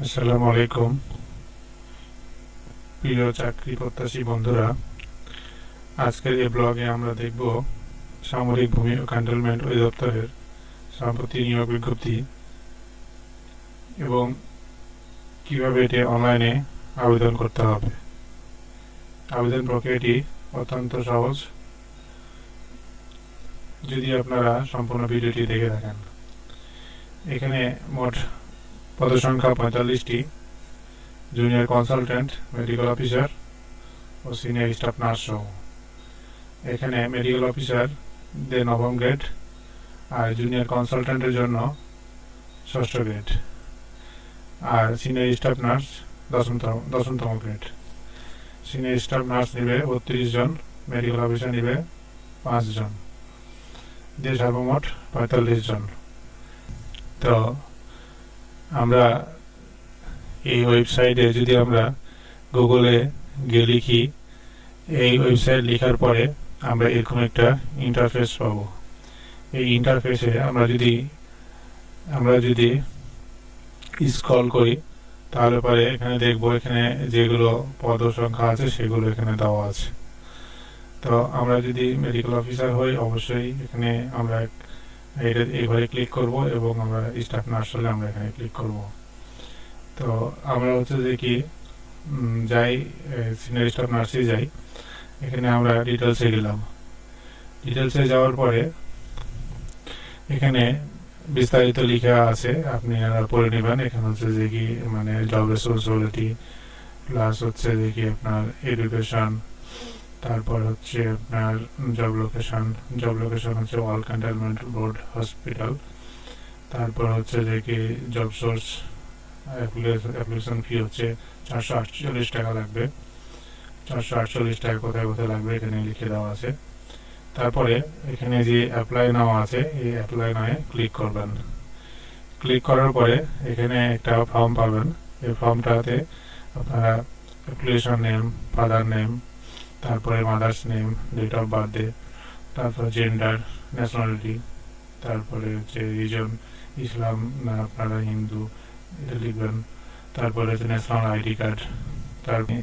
আসসালামু আলাইকুম প্রিয় চাকরি প্রত্যাশী বন্ধুরা। আজকের এই ব্লগে আমরা দেখব সামরিক ভূমি ও ক্যান্টনমেন্ট অধিদপ্তরের সম্প্রতি নিয়োগ বিজ্ঞপ্তি এবং কিভাবে এটি অনলাইনে আবেদন করতে হবে। আবেদন প্রক্রিয়াটি অত্যন্ত সহজ যদি আপনারা সম্পূর্ণ ভিডিওটি দেখে থাকেন। এখানে মোট পদসংখ্যা 45টি। জুনিয়র কনসালট্যান্ট, মেডিকেল অফিসার ও সিনিয়র স্টাফ নার্স সহ। এখানে মেডিকেল অফিসার দের 9ম গ্রেড আর জুনিয়র কনসালট্যান্টের জন্য 6ষ্ঠ গ্রেড, আর সিনিয়র স্টাফ নার্স 10তম গ্রেড। সিনিয়র স্টাফ নার্স নেবে 32 জন, মেডিকেল অফিসার নেবে 5 জন, দিয়ে সর্বমোট 45 জন। তো আমরা এই ওয়েবসাইটে যদি আমরা গুগলে গিয়ে লিখি, এই ওয়েবসাইট লেখার পরে আমরা এরকম একটা ইন্টারফেস পাবো। এই ইন্টারফেসে আমরা যদি স্ক্রল করি তাহলে পরে এখানে দেখবো, এখানে যেগুলো পদ সংখ্যা আছে সেগুলো এখানে দেওয়া আছে। তো আমরা যদি মেডিকেল অফিসার হই অবশ্যই এখানে আমরা এইভাবে ক্লিক করব এবং আমরা স্টাফ নার্স হলে আমরা এখানে ক্লিক করব। তো আমরা হচ্ছে যে কি যাই সিনিয়র স্টাফ নার্সে যাই, এখানে আমরা ডিটেলসে গেলাম। ডিটেলসে যাওয়ার পরে এখানে বিস্তারিত লেখা আছে, আপনি পড়ে নেবেন। এখানে হচ্ছে যে কি মানে জব রেসপন্সিবিলিটি প্লাস হচ্ছে যে কি আপনার এডুকেশন, তারপর হচ্ছে আপনার জব লোকেশন হচ্ছে অল ক্যান্টনমেন্ট বোর্ড হসপিটাল। তারপর হচ্ছে যে কি জব সোর্স, অ্যাপ্লিকেশন ফি হচ্ছে 448 টাকা লাগবে। 448 টাকা কোথায় কোথায় লাগবে এখানে লিখে দেওয়া আছে। তারপরে এখানে যে অ্যাপ্লাই নাও আছে, এই অ্যাপ্লাই নাও ক্লিক করবেন। ক্লিক করার পরে এখানে একটা ফর্ম পাবেন। এই ফর্মটাতে আপনারা অ্যাপ্লিকেশন নেম, ফাদার নেম, তারপরে mother's name, date of birthday, তারপর জেন্ডার, ন্যাশনালিটি, তারপরে হচ্ছে রিজন, ইসলাম না আপনারা হিন্দু, এটা লিখবেন। তারপরে হচ্ছে ন্যাশনাল আইডি কার্ড, তারপরে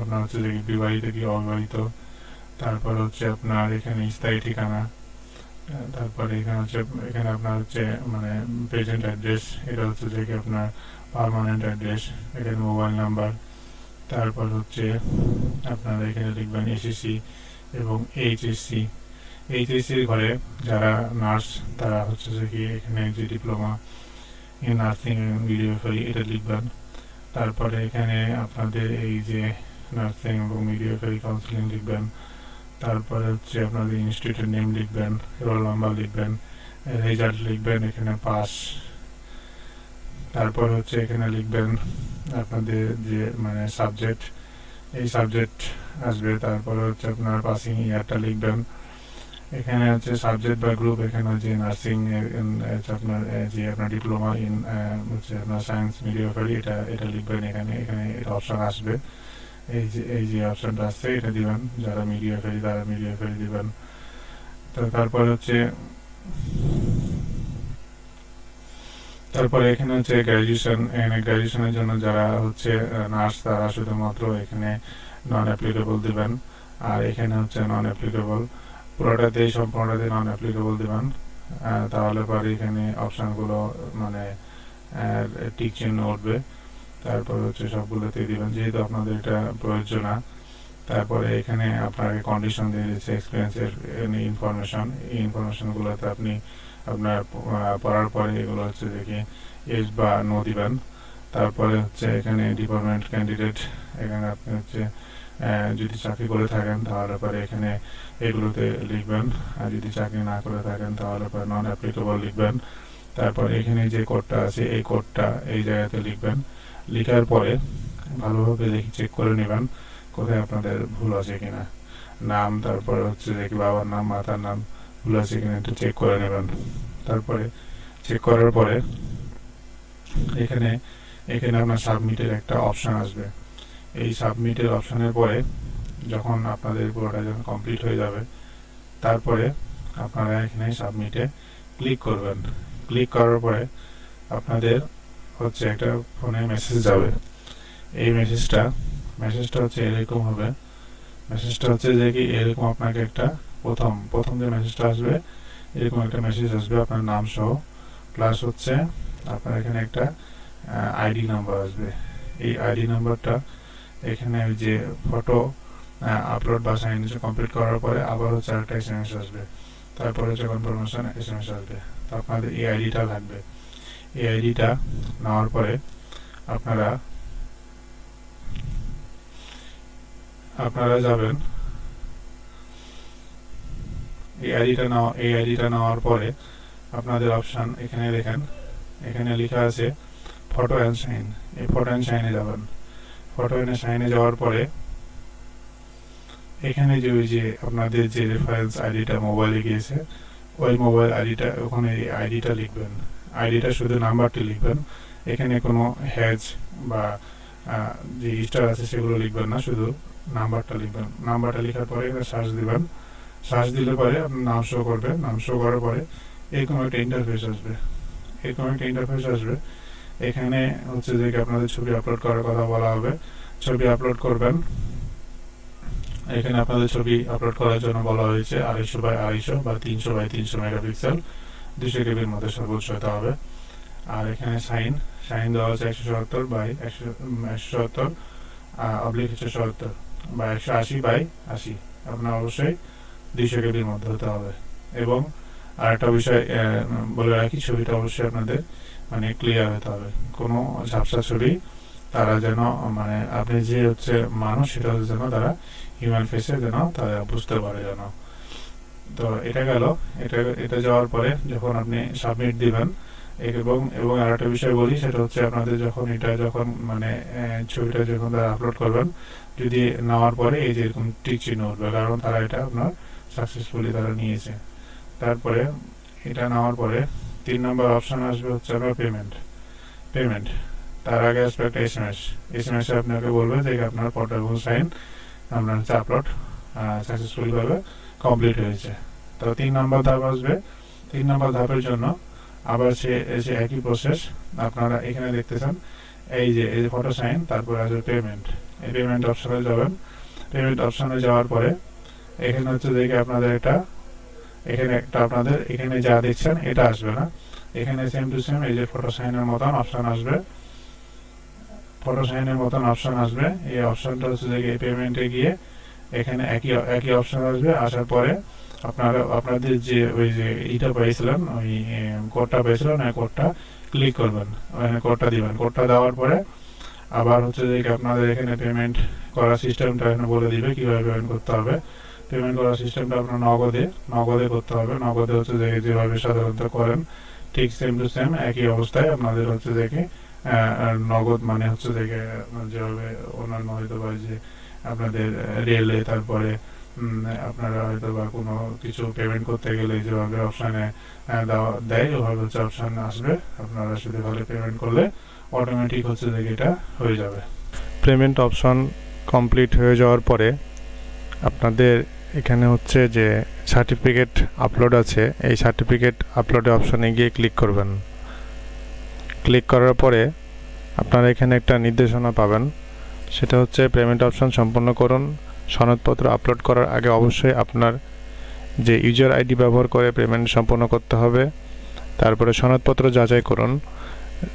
আপনার হচ্ছে যে বিবাহিত কি অবিবাহিত, তারপর হচ্ছে আপনার এখানে স্থায়ী ঠিকানা, তারপরে এখানে আপনার হচ্ছে মানে প্রেজেন্ট অ্যাড্রেস, এটা হচ্ছে যে কি আপনার পার্মানেন্ট অ্যাড্রেস, এখানে মোবাইল নাম্বার। তারপর হচ্ছে আপনারা এখানে লিখবেন এসএসসি এবং এইচএসসির ঘরে যারা নার্স তারা হচ্ছে যে কি এখানে যে ডিপ্লোমা ইন নার্সিং এবং মিডওয়াইফারি এটা লিখবেন। তারপরে এখানে আপনাদের এই যে নার্সিং এবং মিডওয়াইফারি কাউন্সিলিং লিখবেন। তারপরে হচ্ছে আপনাদের ইনস্টিটিউটের নেম লিখবেন, রোল নাম্বার লিখবেন, রেজাল্ট লিখবেন, এখানে পাস। তারপর হচ্ছে এখানে লিখবেন আপনাদের যে মানে সাবজেক্ট, এই সাবজেক্ট আসবে। তারপরে হচ্ছে আপনার পাসিং ইয়ারটা লিখবেন। এখানে হচ্ছে সাবজেক্ট বা গ্রুপ, এখানে হচ্ছে নার্সিং আপনার যে আপনার ডিপ্লোমা ইন হচ্ছে আপনার সায়েন্স মিডিওফারি, এটা লিখবেন। এখানে এটা অপশন আসবে, এই যে অপশনটা আসছে এটা দিবেন। যারা মিডিওফারি তারা মিডিওফারি দিবেন। তো তারপরে এখানে হচ্ছে গ্র্যাজুয়েশন, এখানে গ্র্যাজুয়েশনের জন্য যারা হচ্ছে নার্স তারা শুধুমাত্র এখানে নন অ্যাপ্লিকেবল দিবেন। আর এখানে হচ্ছে নন অ্যাপ্লিকেবল পুরোটাতেই, সম্পূর্ণটাতে নন অ্যাপ্লিকেবল দিবেন। তাহলে পরে এখানে অপশানগুলো মানে টিক চিহ্ন উঠবে। তারপর হচ্ছে সবগুলোতে দিবেন যেহেতু আপনাদের এটা প্রয়োজন না। তারপরে এখানে আপনাকে কন্ডিশন দিয়ে দিচ্ছে এক্সপিরিয়েন্সের ইনফরমেশন, এই ইনফরমেশনগুলোতে আপনি আপনার পড়ার পরে এগুলো হচ্ছে দেখি এস বা নো দিবেন। তারপরে হচ্ছে এখানে ডিপার্টমেন্ট ক্যান্ডিডেট, এখানে আপনি হচ্ছে যদি চাকরি করে থাকেন তাহলে পরে এখানে এগুলোতে লিখবেন, আর যদি চাকরি না করে থাকেন তাহলে পরে নন অ্যাপ্লিকেবল লিখবেন। তারপর এখানে যে কোডটা আছে এই কোডটা এই জায়গাতে লিখবেন। লেখার পরে ভালোভাবে চেক করে নেবেন কোথায় আপনাদের ভুল আছে কিনা। নাম, তারপরে হচ্ছে দেখি বাবার নাম, মাতার নাম ভুল আছে কিনা একটু চেক করে নেবেন। তারপরে চেক করার পরে এখানে আপনার সাবমিটের একটা অপশান আসবে। এই সাবমিটের অপশানের পরে যখন আপনাদের পুরোটা যখন কমপ্লিট হয়ে যাবে তারপরে আপনারা এখানে সাবমিটে ক্লিক করবেন। ক্লিক করার পরে আপনাদের হচ্ছে একটা ফোনে মেসেজ যাবে। এই মেসেজটা হচ্ছে এরকম হবে। মেসেজটা হচ্ছে যে কি এরকম আপনাকে একটা প্রথম যে মেসেজটা আসবে এরকম একটা মেসেজ আসবে আপনার নাম সহ, প্লাস হচ্ছে আপনার এখানে একটা আইডি নাম্বার আসবে। এই আইডি নাম্বারটা এখানে ওই যে ফটো আপলোড বা সাইন কমপ্লিট করার পরে আবার হচ্ছে আরেকটা এসএমএস আসবে, তারপরে হচ্ছে কনফার্মেশন এসএমএস আসবে। তো আপনাদের এই আইডিটা লাগবে। এই আইডিটা নেওয়ার পরে আপনারা যাবেন। এই আইডিটা নেওয়ার পরে আপনাদের অপশন এখানে দেখেন, এখানে লেখা আছে ফটো অ্যান্ড সাইন। এই ফটো অ্যান্ড সাইনে যাবেন। ফটো অ্যান্ড সাইনে যাওয়ার পরে এখানে যে ওই যে আপনাদের যে রেফারেন্স আইডিটা মোবাইলে গিয়েছে ওই মোবাইল আইডিটা ওখানে এই আইডিটা লিখবেন। আইডিটা শুধু নাম্বারটি লিখবেন। এখানে কোনো হ্যাজ বা যে স্টার আছে সেগুলো লিখবেন না, শুধু নাম্বারটা লিখবেন। নাম্বারটা লেখার পরে এখানে সার্চ দিবেন। সার্চ দিলে পরে আপনার নাম শো করবে। নাম শো করার পরে এরকম একটা ইন্টারফেস আসবে। এখানে হচ্ছে যে আপনাদের ছবি আপলোড করার কথা বলা হবে। ছবি আপলোড করবেন। এখানে আপনাদের ছবি আপলোড করার জন্য বলা হয়েছে 250x250 বা 300x300 মেগাপিক্সেল 200 কেবির মধ্যে সর্বোচ্চ হতে হবে। আর এখানে সাইন দেওয়া হচ্ছে 170/170/170 বা 180/80। আপনার অবশ্যই 200 কেবির মধ্যে হতে হবে। এবং আরেকটা বিষয় বলে রাখি, ছবিটা অবশ্যই আপনাদের মানে ক্লিয়ার হতে হবে। কোনো ঝাপসা ছবি তারা যেন মানে আপনি যে হচ্ছে মানুষ সেটা যেন তারা হিউম্যান ফেসে যেন তারা বুঝতে পারে যেন। তো এটা গেল। এটা যাওয়ার পরে যখন আপনি সাবমিট দিবেন এবং আরেকটা বিষয় বলি, সেটা হচ্ছে আপনাদের যখন মানে ছবিটা যখন তারা আপলোড করবেন, যদি নেওয়ার পরে এই যে এরকম টিক চিহ্ন উঠবে, কারণ তারা এটা আপনার সাকসেসফুলি তারা নিয়েছে। তারপরে এটা নেওয়ার পরে 3 নম্বর অপশন আসবে হচ্ছে আপনার পেমেন্ট। তার আগে আসবে একটা এসএমএস এ আপনাকে বলবে যে আপনার ফটো এবং সাইন আপনার হচ্ছে আপলোড সাকসেসফুলি ভাবে কমপ্লিট হয়েছে। তো 3 নম্বর ধাপ আসবে। 3 নম্বর ধাপের জন্য আবার সে একই প্রসেস। আপনারা এখানে দেখতেছেন এই যে ফটো সাইন, তারপরে আসবে পেমেন্ট। এই পেমেন্ট অপশনে যাবেন। পেমেন্ট অপশনে যাওয়ার পরে এখানে হচ্ছে দেখে আপনাদের এখানে যা দেখছেন এটা আসবে না। এখানে সেম টু সেম এই যে ফটো সাইনের মতন অপশন আসবে। এই অপশনটা হচ্ছে যে পেমেন্টে গিয়ে এখানে একই অপশন আসবে। আসার পরে আপনাদের যে ওই যে এইটা পেয়েছিলেন, ওই কোডটা পেয়েছিলেন, ওই কোডটা ক্লিক করবেন, ওখানে কোডটা দিবেন। কোডটা দেওয়ার পরে আবার হচ্ছে যে আপনাদের এখানে পেমেন্ট করার সিস্টেমটা এখানে বলে দিবে কিভাবে পেমেন্ট করতে হবে। পেমেন্ট করার সিস্টেমটা আপনার নগদে করতে হবে। নগদে হচ্ছে যে যেভাবে সাধারণত করেন ঠিক সেম টু সেম একই অবস্থায় আপনাদের হচ্ছে যে নগদ মানে হচ্ছে যে যেভাবে অন্যান্য হয়তো বা যে আপনাদের রেলে তারপরে আপনারা হয়তো বা কোনো কিছু পেমেন্ট করতে গেলে যেভাবে অপশানে দেয় ওভাবে হচ্ছে অপশান আসবে। আপনারা শুধু ভালো পেমেন্ট করলে অটোমেটিক হচ্ছে যে এটা হয়ে যাবে। পেমেন্ট অপশন কমপ্লিট হয়ে যাওয়ার পরে আপনাদের এখানে হচ্ছে যে সার্টিফিকেট আপলোড আছে, এই সার্টিফিকেট আপলোডে অপশনে গিয়ে ক্লিক করবেন। ক্লিক করার পরে আপনারা এখানে একটা নির্দেশনা পাবেন, সেটা হচ্ছে পেমেন্ট অপশন সম্পন্ন করুন। সনদপত্র আপলোড করার আগে অবশ্যই আপনার যে ইউজার আইডি ব্যবহার করে পেমেন্ট সম্পন্ন করতে হবে। তারপরে সনদপত্র যাচাই করুন।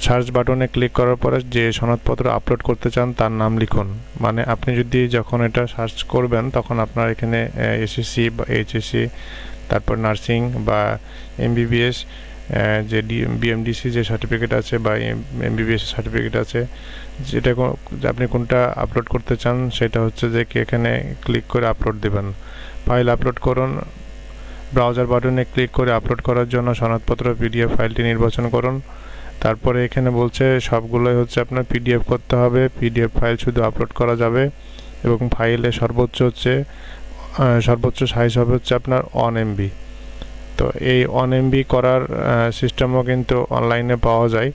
সার্চ বাটনে ক্লিক করার পরে যে সনদপত্র আপলোড করতে চান তার নাম লিখুন। মানে আপনি যদি যখন এটা সার্চ করবেন তখন আপনার এখানে এসএসসি বা এইচএসসি, তারপর নার্সিং বা এমবিবিএস যে বিএমডিসি যে সার্টিফিকেট আছে বা এমবিবিএস সার্টিফিকেট আছে, যেটা আপনি কোনটা আপলোড করতে চান সেটা হচ্ছে যে এখানে ক্লিক করে আপলোড দেবেন। ফাইল আপলোড করুন। ব্রাউজার বাটনে ক্লিক করে আপলোড করার জন্য সনদপত্র পিডিএফ ফাইলটি নির্বাচন করুন। তারপরে এখানে বলছে সবগুলোই হচ্ছে আপনার পিডিএফ করতে হবে। পিডিএফ ফাইল শুধু আপলোড করা যাবে এবং ফাইলে সর্বোচ্চ সাইজ হবে হচ্ছে আপনার 1 MB। তো এই 1 MB করার সিস্টেমও কিন্তু অনলাইনে পাওয়া যায়,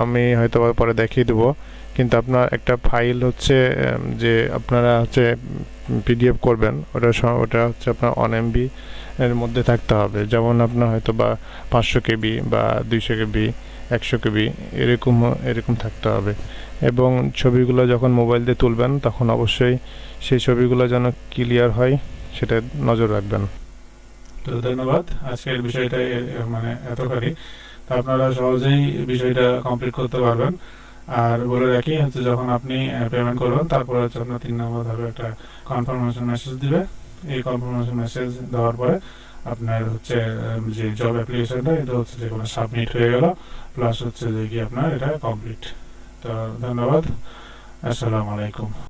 আমি হয়তো পরে দেখিয়ে দেবো। কিন্তু আপনার একটা ফাইল হচ্ছে যে আপনারা হচ্ছে পিডিএফ করবেন ওটা হচ্ছে আপনার 1 MB এর মধ্যে থাকতে হবে। যেমন আপনার হয়তো বা 500 KB বা 200 KB 100 KB এরকম এরকম থাকতে হবে। এবং ছবিগুলো যখন মোবাইল দিয়ে তুলবেন তখন অবশ্যই সেই ছবিগুলো যেন ক্লিয়ার হয় সেটা নজর রাখবেন। তো ধন্যবাদ, আজকের বিষয়টা মানে এতখানি। তো আপনারা সহজেই বিষয়টা কমপ্লিট করতে পারবেন। আর বলে রাখি হচ্ছে যখন আপনি পেমেন্ট করবেন তারপরে হচ্ছে আপনার 3 নম্বর ধাপে একটা কনফার্মেশন মেসেজ দিবে। এই কনফার্মেশন মেসেজ দেওয়ার পরে আপনার হচ্ছে যে জব অ্যাপ্লিকেশনটা এটা হচ্ছে যে কোনো সাবমিট হয়ে গেল, প্লাস হচ্ছে যে কি আপনার এটা কমপ্লিট। তো ধন্যবাদ, আসসালামু আলাইকুম।